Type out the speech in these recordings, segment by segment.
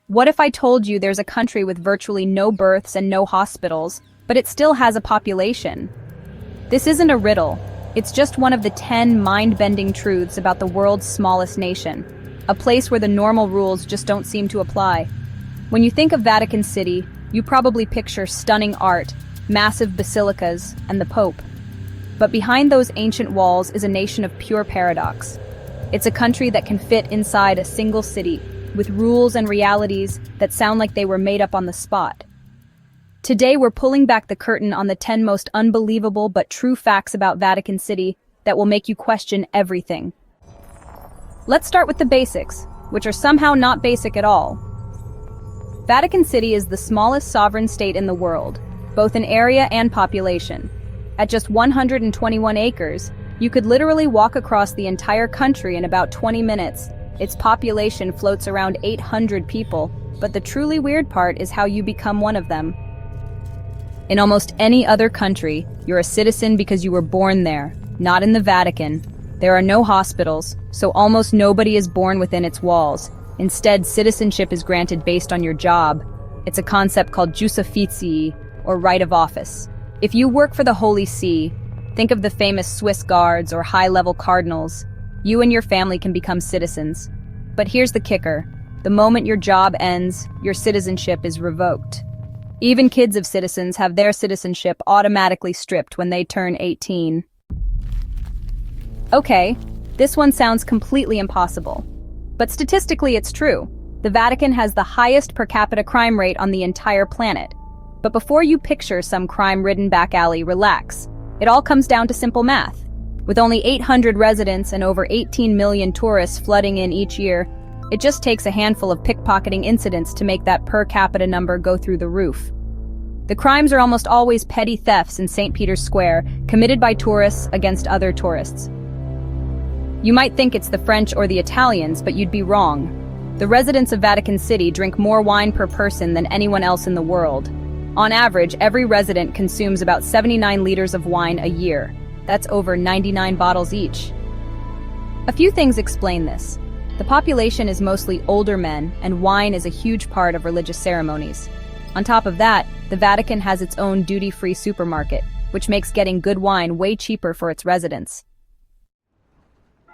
What if I told you there's a country with virtually no births and no hospitals, but it still has a population? This isn't a riddle. It's just one of the 10 mind-bending truths about the world's smallest nation, a place where the normal rules just don't seem to apply. When you think of Vatican City, you probably picture stunning art, massive basilicas, and the Pope. But behind those ancient walls is a nation of pure paradox. It's a country that can fit inside a single city, with rules and realities that sound like they were made up on the spot. Today we're pulling back the curtain on the 10 most unbelievable but true facts about Vatican City that will make you question everything. Let's start with the basics, which are somehow not basic at all. Vatican City is the smallest sovereign state in the world, both in area and population. At just 121 acres, you could literally walk across the entire country in about 20 minutes. Its population floats around 800 people, but the truly weird part is how you become one of them. In almost any other country, you're a citizen because you were born there, not in the Vatican. There are no hospitals, so almost nobody is born within its walls. Instead, citizenship is granted based on your job. It's a concept called jus officii, or right of office. If you work for the Holy See, think of the famous Swiss guards or high-level cardinals. You and your family can become citizens. But here's the kicker. The moment your job ends, your citizenship is revoked. Even kids of citizens have their citizenship automatically stripped when they turn 18. Okay, this one sounds completely impossible. But statistically, it's true. The Vatican has the highest per capita crime rate on the entire planet. But before you picture some crime-ridden back alley, relax. It all comes down to simple math. With only 800 residents and over 18 million tourists flooding in each year, it just takes a handful of pickpocketing incidents to make that per capita number go through the roof. The crimes are almost always petty thefts in St. Peter's Square, committed by tourists against other tourists. You might think it's the French or the Italians, but you'd be wrong. The residents of Vatican City drink more wine per person than anyone else in the world. On average, every resident consumes about 79 liters of wine a year. That's over 99 bottles each. A few things explain this. The population is mostly older men, and wine is a huge part of religious ceremonies. On top of that, the Vatican has its own duty-free supermarket, which makes getting good wine way cheaper for its residents.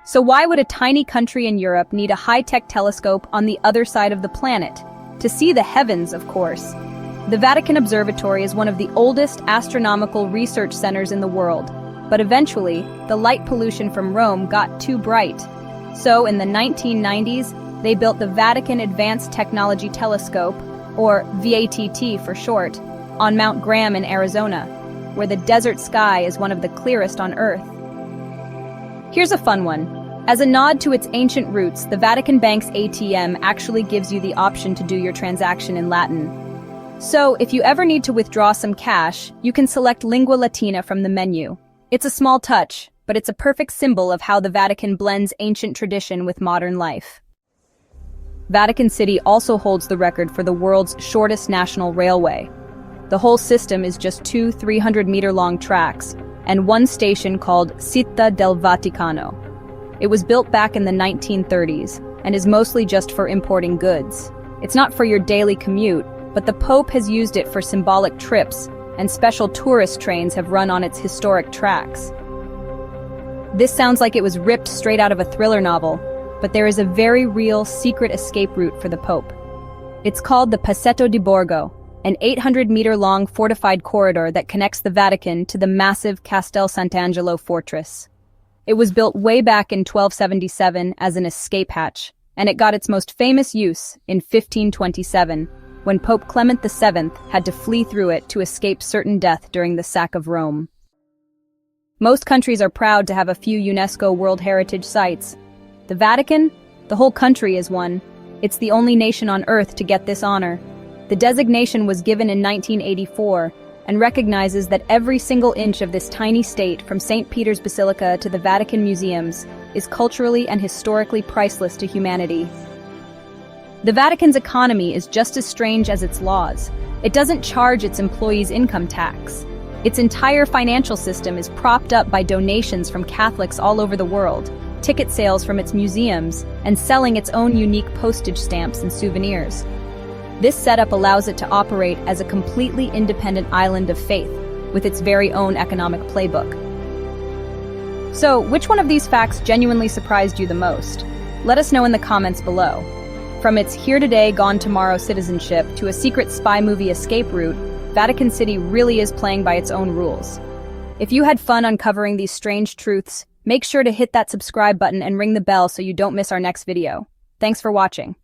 So why would a tiny country in Europe need a high-tech telescope on the other side of the planet? To see the heavens, of course. The Vatican Observatory is one of the oldest astronomical research centers in the world, but eventually, the light pollution from Rome got too bright. So in the 1990s, they built the Vatican Advanced Technology Telescope, or VATT for short, on Mount Graham in Arizona, where the desert sky is one of the clearest on Earth. Here's a fun one. As a nod to its ancient roots, the Vatican Bank's ATM actually gives you the option to do your transaction in Latin. So, if you ever need to withdraw some cash, you can select Lingua Latina from the menu. It's a small touch, but it's a perfect symbol of how the Vatican blends ancient tradition with modern life. Vatican City also holds the record for the world's shortest national railway. The whole system is just two 300-meter-long tracks, and one station called Città del Vaticano. It was built back in the 1930s, and is mostly just for importing goods. It's not for your daily commute, but the Pope has used it for symbolic trips, and special tourist trains have run on its historic tracks. This sounds like it was ripped straight out of a thriller novel, but there is a very real secret escape route for the Pope. It's called the Passetto di Borgo, an 800-meter-long fortified corridor that connects the Vatican to the massive Castel Sant'Angelo fortress. It was built way back in 1277 as an escape hatch, and it got its most famous use in 1527, when Pope Clement VII had to flee through it to escape certain death during the sack of Rome. Most countries are proud to have a few UNESCO World Heritage sites. The Vatican? The whole country is one. It's the only nation on Earth to get this honor. The designation was given in 1984 and recognizes that every single inch of this tiny state, from St. Peter's Basilica to the Vatican museums, is culturally and historically priceless to humanity. The Vatican's economy is just as strange as its laws. It doesn't charge its employees income tax. Its entire financial system is propped up by donations from Catholics all over the world, ticket sales from its museums, and selling its own unique postage stamps and souvenirs. This setup allows it to operate as a completely independent island of faith, with its very own economic playbook. So, which one of these facts genuinely surprised you the most? Let us know in the comments below. From its here today, gone tomorrow citizenship to a secret spy movie escape route, Vatican City really is playing by its own rules. If you had fun uncovering these strange truths, make sure to hit that subscribe button and ring the bell so you don't miss our next video. Thanks for watching.